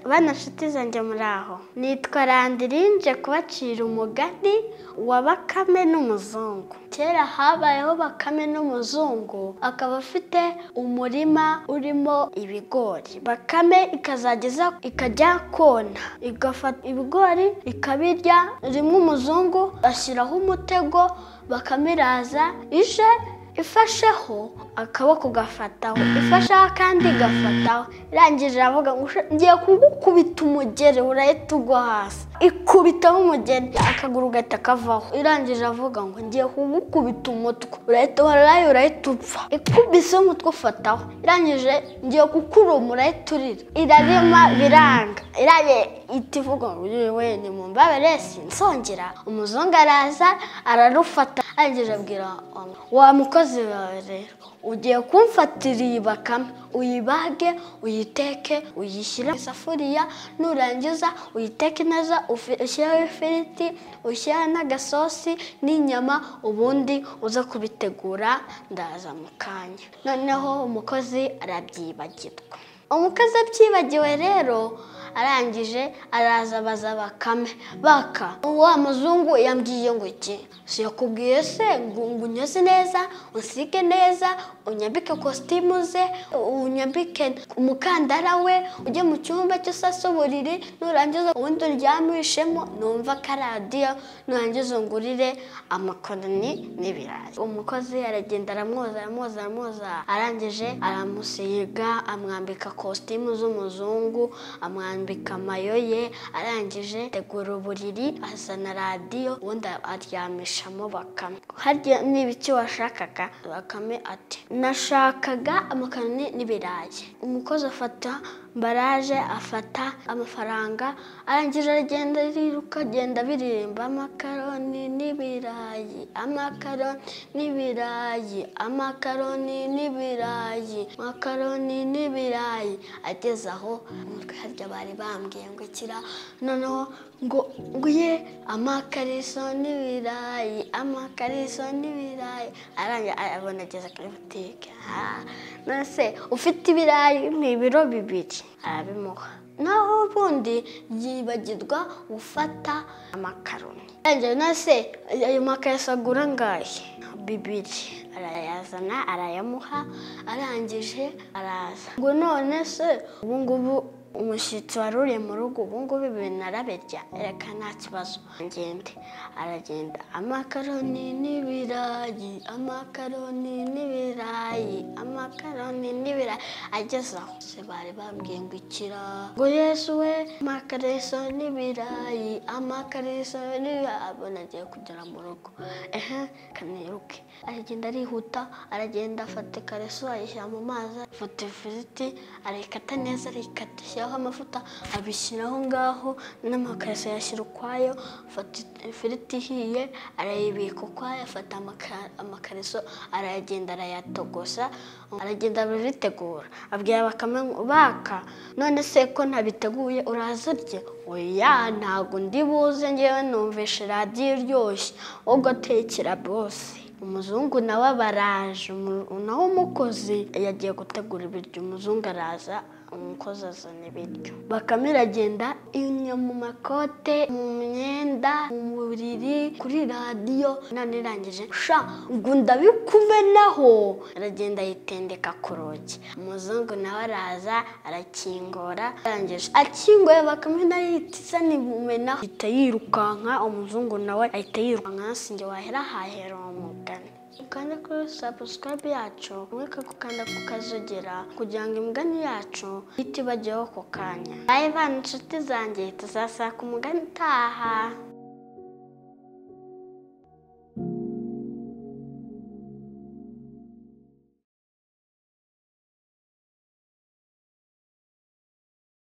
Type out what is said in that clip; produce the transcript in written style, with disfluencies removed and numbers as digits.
Bana nshuti zanjye muraho, nitwa Randirinje kubacira umugani wa Bakame n'umuzungu. Kera habayeho Bakame n'umuzungu, akaba afite umurima urimo ibigori. Bakame ikazageza ikajya kona, igafata ibigori ikabirya. Rimwe umuzungu ashyiraho umutego, Bakame iraza ije ifasheho akaboko gafataho, ifashaho kandi gafataho. Irangije iravuga ngo ngiye kugukubita umugeri urahita ugwa hasi. Ikubitamo umugeri akaguru gahita kavaho. Irangije avuga ngo ngiye kugukubita umutwe urahita upfa. Ikubise umutwe ufataho. Irangije ngiye kukuruma urahita urira. Irarima biranga. Iti ivuga ngo we ni mu mbabare sinsongera. Umuzungu araza ararufata. Arangije abwira wa mukozi wawe rero, ugiye kumfatira iyi Bakame, uyibage, uyiteke, uyishyire mu isafuriya, nurangiza uyiteke neza, ushyireho ifiriti, ushyireho n'agasosi n'inyama, ubundi uza kubitegura ndaza mu kanya. Noneho umukozi arabyibagirwa. Umukozi abyibagiwe rero, arangije araza abaza Bakame, baka wa muzungu yambwiye ngo iki? Yakubwiye se ngo unyoze neza, usige neza, unyambike kositimu ze, unyambike umukandara we, ujye mu cyumba cy'usasa uburiri, nurangiza ubundi uryamishemo, numva karadiyo, nurangiza ungurire amakoroni n'ibirayi. Umukozi aragenda aramwoza, arangije aramusiga, amwambika kositimu z'umuzungu, amwambika mayo ye. Arangije tegura uburiri, azana radiyo, ubundi aryamishamo Bakame. Harya n'ibiki washakaga? Bakame ati nashakaga amakaroni n'ibirayi. Umukozi afata mbaraje, afata amafaranga, arangije aragenda ariruka, agenda biririmba amakaroni n'ibirayi, amakaroni n'ibirayi, amakaroni n'ibirayi, makaroni n'ibirayi. Ageze aho harya bari bambwiye ngo kira, noneho ngo ye amakariso n'ibirayi, amakariso n'ibirayi. Arangije abona ageze kuri butike. Nase ufite ibirayi ibiro 2, arabimuha. Naho ubundi yibagirwa gufata amakaroni. Arangije nase ayo makariso agura ngahe? 2. Arayazana arayamuha. Arangije araza ngo none se ubungubu umushyitsi waruriye mu rugo, ubungubu ibintu narabirya, reka nta kibazo ngende. Aragenda amakaroni n'ibirayi, amakaroni n'ibirayi, amakaroni n'ibirayi. Ageze aho se bari bambwiye ngo ikira, ngo Yesu we amakariso n'ibirayi, amakariso n'ibirayi. Abona agiye kugera mu rugo, kaniruke. Aragenda arihuta, aragenda afata ikariso ayishyira mu mazi, afata ifiriti arayikata neza, arayikata amavuta abishyiraho ngaho, n'amakariso yashyira ukwayo. Afata ifiriti ihiye arayibika ukwayo, afata amakariso aragenda arayatogosa, aragenda abitegura. Abwira Bakame ngo baka none se ko ntabiteguye uraza urye? Oya ntago ndibuze, ngewe numvishe radiyo iryoshye, ubwo tekera bose. Umuzungu nawe baraje, naho umukozi yagiye gutegura ibiryo. Umuzungu araza, umukozi azana ibiryo. Bakame iragenda inyuma mu makote, mu myenda, mu buriri, kuri radiyo. None irangije ngo ndabikumenaho, aragenda yitendeka ku rugi. Umuzungu nawe araza arakingura. Arangije akinguye, Bakame nayo ihita nibumenaho, ahita yirukanka. Umuzungu nawe ahita yirukanka. Sinjye wahera hahera umugani. Ukanda kuri subscribe yacu, mweka gukanda kukazogera kugira ngo imigani yacu ihite ibajyeho ako kanya. Bye bana nshuti zanjye, tuzasaka umugani utaha.